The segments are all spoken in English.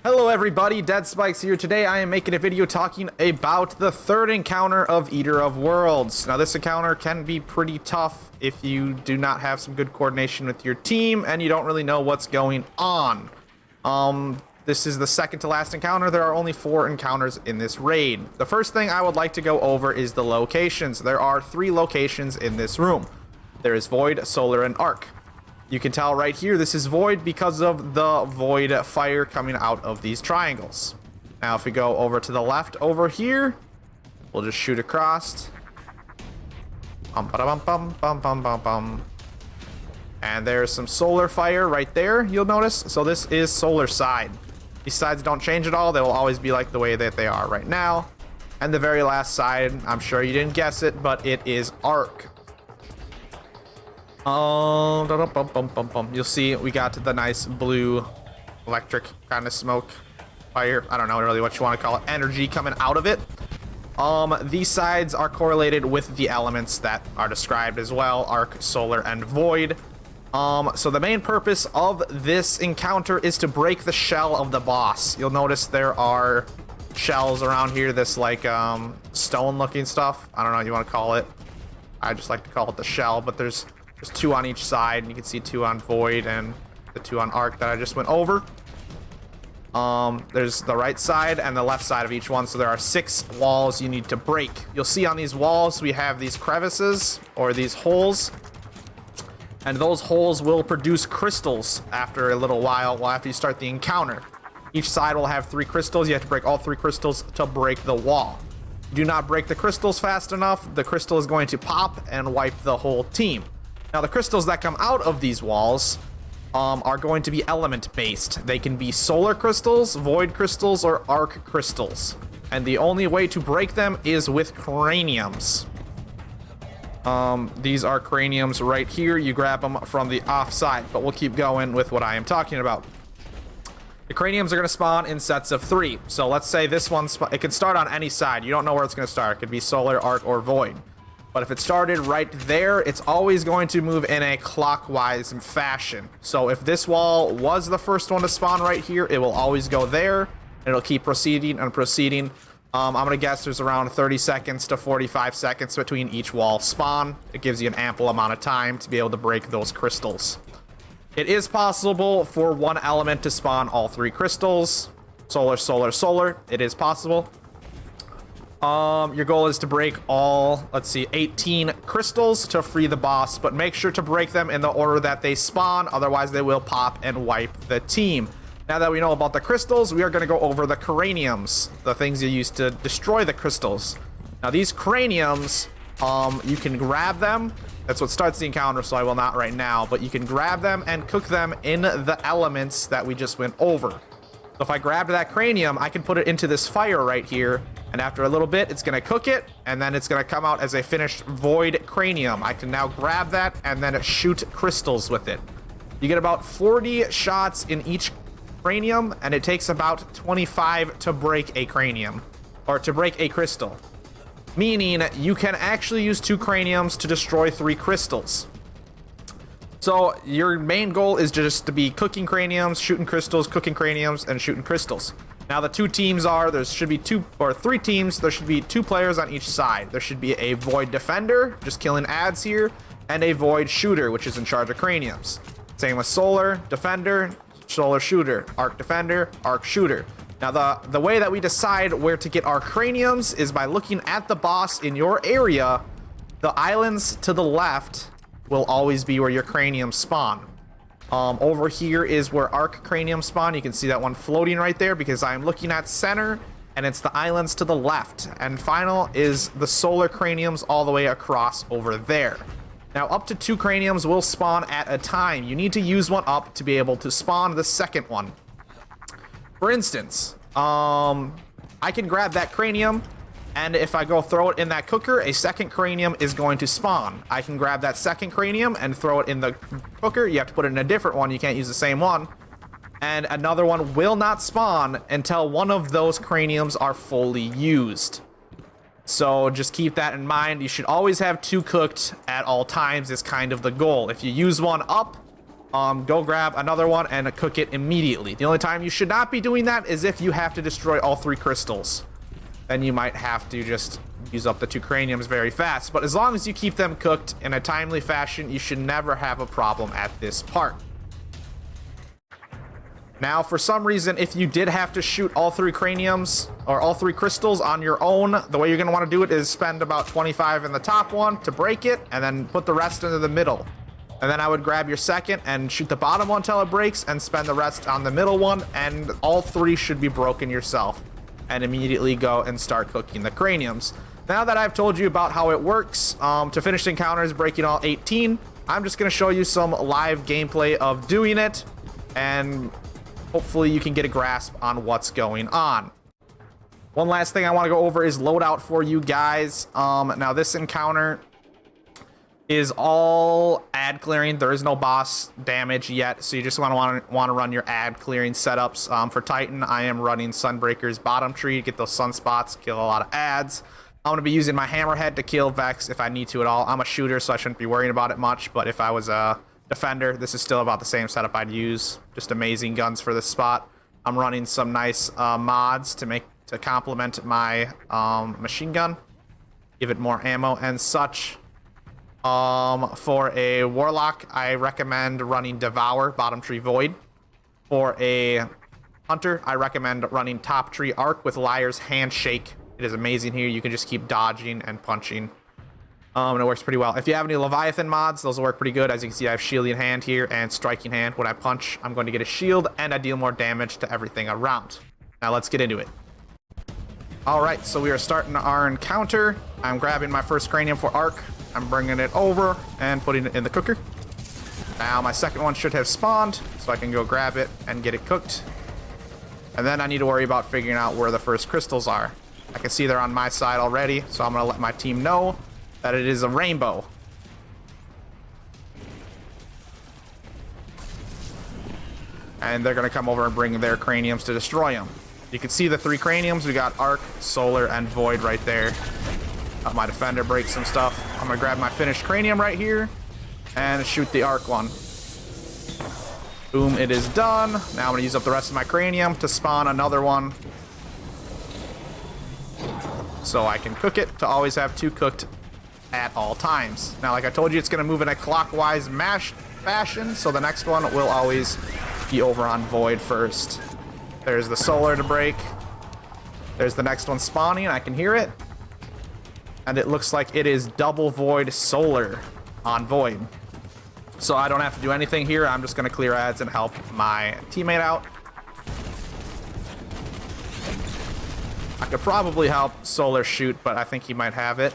Hello everybody, Dead Spikes here. Today I am making a video talking about the third encounter of Eater of Worlds. Now this encounter can be pretty tough if you do not have some good coordination with your team and you don't really know what's going on. This is the second to last encounter. There are only 4 encounters in this raid. The first thing I would like to go over is the locations. There are 3 locations in this room. There is Void, Solar, and Arc. You can tell right here, this is Void because of the Void fire coming out of these triangles. Now, if we go over to the left over here, we'll just shoot across. And there's some Solar fire right there, you'll notice. So this is Solar side. These sides don't change at all. They will always be like the way that they are right now. And the very last side, I'm sure you didn't guess it, but it is Arc. You'll see we got the nice blue electric kind of smoke fire. I don't know really what you want to call it. Energy coming out of it. These sides are correlated with the elements that are described as well. Arc, Solar, and Void. So the main purpose of this encounter is to break the shell of the boss. You'll notice there are shells around here. This like stone looking stuff. I don't know what you want to call it. I just like to call it the shell, but there's 2 on each side, and you can see 2 on Void and the 2 on Arc that I just went over. There's the right side and the left side of each one, so there are 6 walls you need to break. You'll see on these walls we have these crevices, or these holes, and those holes will produce crystals after a little while, after you start the encounter. Each side will have 3 crystals. You have to break all 3 crystals to break the wall. If you do not break the crystals fast enough, the crystal is going to pop and wipe the whole team. Now, the crystals that come out of these walls are going to be element-based. They can be solar crystals, void crystals, or arc crystals. And the only way to break them is with craniums. These are craniums right here. You grab them from the offside, but we'll keep going with what I am talking about. The craniums are going to spawn in sets of 3. So let's say this one, it can start on any side. You don't know where it's going to start. It could be solar, arc, or void. But if it started right there, it's always going to move in a clockwise fashion. So if this wall was the first one to spawn right here, it will always go there. It'll keep proceeding and proceeding. I'm going to guess there's around 30 seconds to 45 seconds between each wall spawn. It gives you an ample amount of time to be able to break those crystals. It is possible for one element to spawn all 3 crystals. Solar, solar, solar. It is possible. Your goal is to break all, 18 crystals to free the boss, but make sure to break them in the order that they spawn, otherwise they will pop and wipe the team. Now that we know about the crystals, we are going to go over the craniums, the things you use to destroy the crystals. Now these craniums, you can grab them. That's what starts the encounter, so I will not right now, but you can grab them and cook them in the elements that we just went over. So if I grabbed that cranium, I can put it into this fire right here, and after a little bit, it's going to cook it, and then it's going to come out as a finished void cranium. I can now grab that and then shoot crystals with it. You get about 40 shots in each cranium, and it takes about 25 to break a cranium, or to break a crystal. Meaning, you can actually use 2 craniums to destroy 3 crystals. So your main goal is just to be cooking craniums, shooting crystals, cooking craniums, and shooting crystals. Now the 2 teams are, there should be 2 or 3 teams, there should be 2 players on each side. There should be a Void Defender, just killing ads here, and a Void Shooter, which is in charge of craniums. Same with Solar Defender, Solar Shooter, Arc Defender, Arc Shooter. Now the way that we decide where to get our craniums is by looking at the boss in your area. The islands to the left will always be where your craniums spawn. Over here is where Arc cranium spawn. You can see that one floating right there because I'm looking at center, and it's the islands to the left. And final is the solar craniums all the way across over there. Now up to 2 craniums will spawn at a time. You need to use one up to be able to spawn the second one. For instance, I can grab that cranium, and if I go throw it in that cooker, a second cranium is going to spawn. I can grab that second cranium and throw it in the cooker. You have to put it in a different one. You can't use the same one. And another one will not spawn until one of those craniums are fully used. So just keep that in mind. You should always have 2 cooked at all times is kind of the goal. If you use one up, go grab another one and cook it immediately. The only time you should not be doing that is if you have to destroy all 3 crystals. Then you might have to just use up the 2 craniums very fast. But as long as you keep them cooked in a timely fashion, you should never have a problem at this part. Now, for some reason, if you did have to shoot all 3 craniums or all 3 crystals on your own, the way you're going to want to do it is spend about 25 in the top one to break it and then put the rest into the middle. And then I would grab your second and shoot the bottom one until it breaks and spend the rest on the middle one, and all 3 should be broken yourself, and immediately go and start cooking the craniums. Now that I've told you about how it works to finish encounters, breaking all 18, I'm just going to show you some live gameplay of doing it, and hopefully you can get a grasp on what's going on. One last thing I want to go over is loadout for you guys. Now this encounter is all ad clearing. There is no boss damage yet, so you just want to run your ad clearing setups. For Titan, I am running Sunbreaker's bottom tree to get those sunspots, kill a lot of ads. I'm going to be using my hammerhead to kill Vex if I need to at all. I'm a shooter, so I shouldn't be worrying about it much, but if I was a defender, this is still about the same setup I'd use. Just amazing guns for this spot. I'm running some nice mods to complement my machine gun, give it more ammo and such. For a warlock, I recommend running Devour, bottom tree Void. For a hunter, I recommend running top tree Arc with Liar's Handshake. It is amazing here. You can just keep dodging and punching. And it works pretty well. If you have any Leviathan mods, those will work pretty good. As you can see, I have Shielding Hand here and Striking Hand. When I punch, I'm going to get a shield, and I deal more damage to everything around. Now let's get into it. Alright, so we are starting our encounter. I'm grabbing my first cranium for Arc. I'm bringing it over and putting it in the cooker. Now my second one should have spawned, so I can go grab it and get it cooked. And then I need to worry about figuring out where the first crystals are. I can see they're on my side already, so I'm going to let my team know that it is a rainbow. And they're going to come over and bring their craniums to destroy them. You can see the 3 craniums. We got Arc, Solar, and Void right there. My defender breaks some stuff. I'm going to grab my finished cranium right here and shoot the Arc one. Boom, it is done. Now I'm going to use up the rest of my cranium to spawn another one, so I can cook it, to always have 2 cooked at all times. Now, like I told you, it's going to move in a clockwise mash fashion, so the next one will always be over on Void first. There's the Solar to break. There's the next one spawning. I can hear it. And it looks like it is double Void Solar on Void. So I don't have to do anything here. I'm just going to clear ads and help my teammate out. I could probably help Solar shoot, but I think he might have it.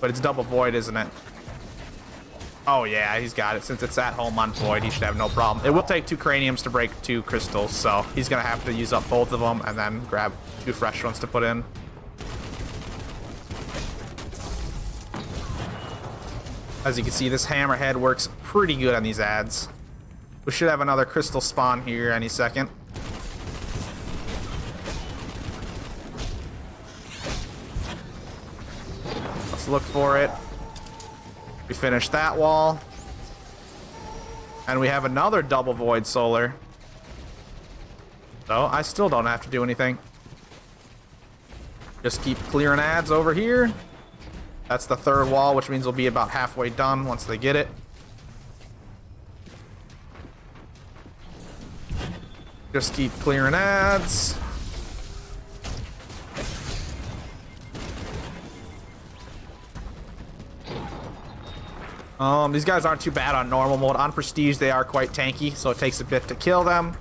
But it's double Void, isn't it? Oh yeah, he's got it. Since it's at home on Void, he should have no problem. It will take 2 craniums to break 2 crystals, so he's going to have to use up both of them and then grab 2 fresh ones to put in. As you can see, this hammerhead works pretty good on these ads. We should have another crystal spawn here any second. Let's look for it. We finished that wall. And we have another double Void Solar. So I still don't have to do anything. Just keep clearing ads over here. That's the 3rd wall, which means we'll be about halfway done once they get it. Just keep clearing ads. These guys aren't too bad on normal mode. On prestige, they are quite tanky, so it takes a bit to kill them.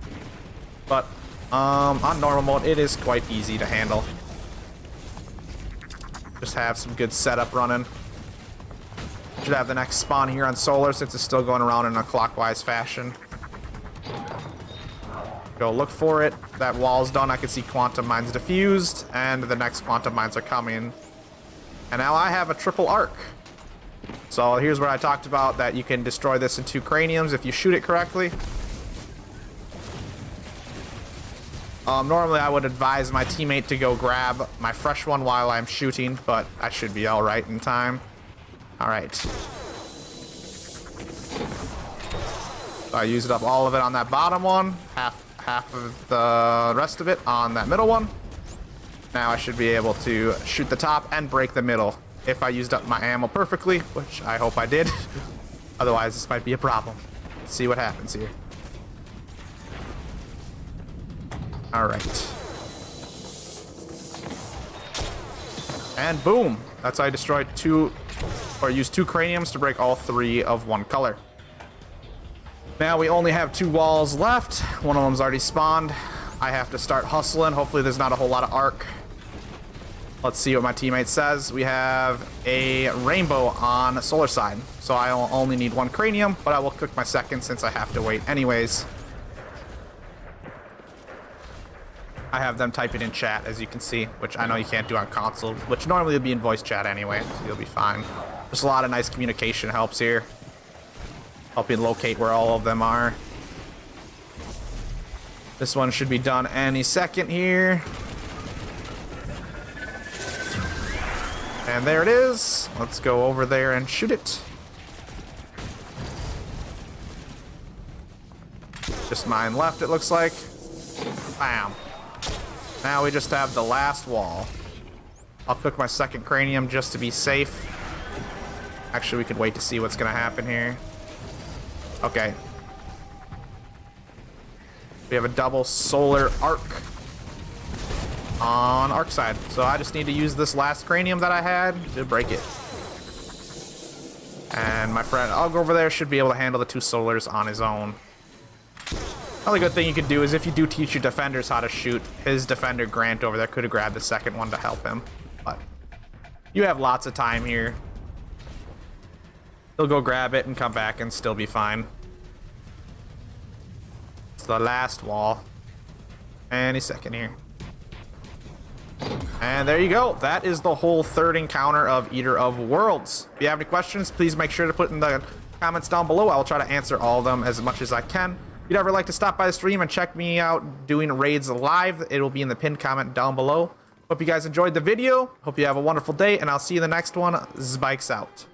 But on normal mode, it is quite easy to handle. Just have some good setup running. Should have the next spawn here on Solar, since it's still going around in a clockwise fashion. Go look for it. That wall's done. I can see quantum mines diffused, and the next quantum mines are coming. And now I have a triple Arc. So here's where I talked about that you can destroy this in 2 craniums if you shoot it correctly. Normally I would advise my teammate to go grab my fresh one while I'm shooting, but I should be alright in time. Alright. I used up all of it on that bottom one, half of the rest of it on that middle one. Now I should be able to shoot the top and break the middle if I used up my ammo perfectly, which I hope I did. Otherwise, this might be a problem. Let's see what happens here. All right. And boom. That's how I destroyed used 2 craniums to break all 3 of one color. Now we only have 2 walls left. One of them's already spawned. I have to start hustling. Hopefully there's not a whole lot of arc. Let's see what my teammate says. We have a rainbow on solar side. So I only need 1 cranium, but I will cook my second since I have to wait anyways. I have them type it in chat, as you can see, which I know you can't do on console, which normally would be in voice chat anyway, so you'll be fine. There's a lot of nice communication helps here. Help you locate where all of them are. This one should be done any second here. And there it is. Let's go over there and shoot it. Just mine left, it looks like. Bam. Now we just have the last wall. I'll cook my second cranium just to be safe. Actually, we could wait to see what's gonna happen here. Okay. We have a double solar arc on arc side. So I just need to use this last cranium that I had to break it. And my friend Ugg over there should be able to handle the 2 solars on his own. Another good thing you could do is if you do teach your defenders how to shoot, his defender Grant over there could have grabbed the second one to help him. But you have lots of time here. He'll go grab it and come back and still be fine. It's the last wall. Any second here. And there you go. That is the whole 3rd encounter of Eater of Worlds. If you have any questions, please make sure to put in the comments down below. I'll try to answer all of them as much as I can. If you'd ever like to stop by the stream and check me out doing raids live, it'll be in the pinned comment down below. Hope you guys enjoyed the video. Hope you have a wonderful day, and I'll see you in the next one. Spikes out.